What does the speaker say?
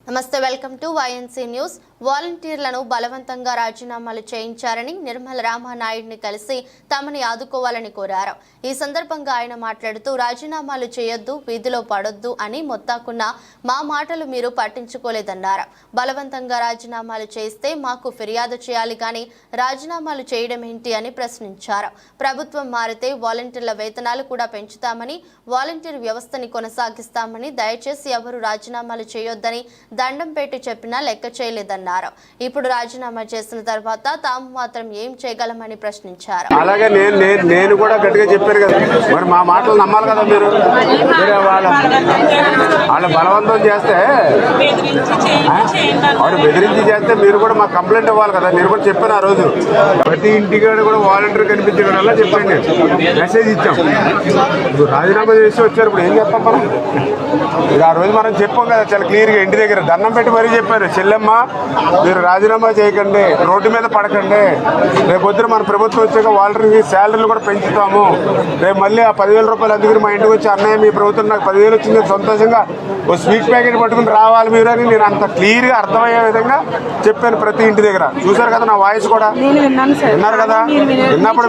నమస్తే, welcome to YNC news. వాలంటీర్లను బలవంతంగా రాజీనామాలు చేయించారని నిర్మల రామానాయుడిని కలిసి తమని ఆదుకోవాలని కోరారు. ఈ సందర్భంగా ఆయన మాట్లాడుతూ, రాజీనామాలు చేయొద్దు, వీధిలో పడొద్దు అని మొత్తాకున్న మా మాటలు మీరు పట్టించుకోలేదన్నారు. బలవంతంగా రాజీనామాలు చేస్తే మాకు ఫిర్యాదు చేయాలి కానీ రాజీనామాలు చేయడం ఏంటి అని ప్రశ్నించారు. ప్రభుత్వం మారితే వాలంటీర్ల వేతనాలు కూడా పెంచుతామని, వాలంటీర్ వ్యవస్థని కొనసాగిస్తామని, దయచేసి ఎవరు రాజీనామాలు చేయొద్దని దండం పెట్టి చెప్పినా లెక్క చేయలేదన్నారు. ఇప్పుడు రాజీనామా చేసిన తర్వాత తాము మాత్రం ఏం చేయగలమని ప్రశ్నించారు. అలాగే నేను కూడా గట్టిగా చెప్పారు కదా, మరి మా మాటలు నమ్మాలి కదా మీరు. వాళ్ళు బలవంతం చేస్తే, వాళ్ళు బెదిరించి చేస్తే మీరు కూడా మాకు కంప్లైంట్ ఇవ్వాలి కదా. నేను కూడా చెప్పాను ఆ రోజు, ప్రతి ఇంటికాడ కూడా వాలంటీర్ కనిపించగల చెప్పండి, మెసేజ్ ఇచ్చాం. రాజీనామా చేసి వచ్చారు, ఇప్పుడు ఏం చెప్తాం మనం? ఇక ఆ రోజు మనం చెప్పాం కదా చాలా క్లియర్గా, ఇంటి దగ్గర దండం పెట్టి మరీ చెప్పారు, చెల్లెమ్మ మీరు రాజీనామా చేయకండి, రోడ్డు మీద పడకండి, రేపు పొద్దున మన ప్రభుత్వం వచ్చాక వాలంటీర్కి శాలరీలు కూడా పెంచుతాము, రేపు మళ్ళీ ఆ 10,000 రూపాయలు అందుకని మా ఇంటికి వచ్చి అన్నయ్య మీ ప్రభుత్వం నాకు 10,000 వచ్చింది సంతోషంగా ఓ స్వీట్ ప్యాకెట్ పట్టుకుని రావాలి మీరు అని నేను అంత క్లియర్గా అర్థమయ్యే విధంగా చెప్పాను ప్రతి ఇంటి దగ్గర. చూసారు కదా నా వాయిస్ కూడా, విన్నారు కదా. విన్నప్పుడు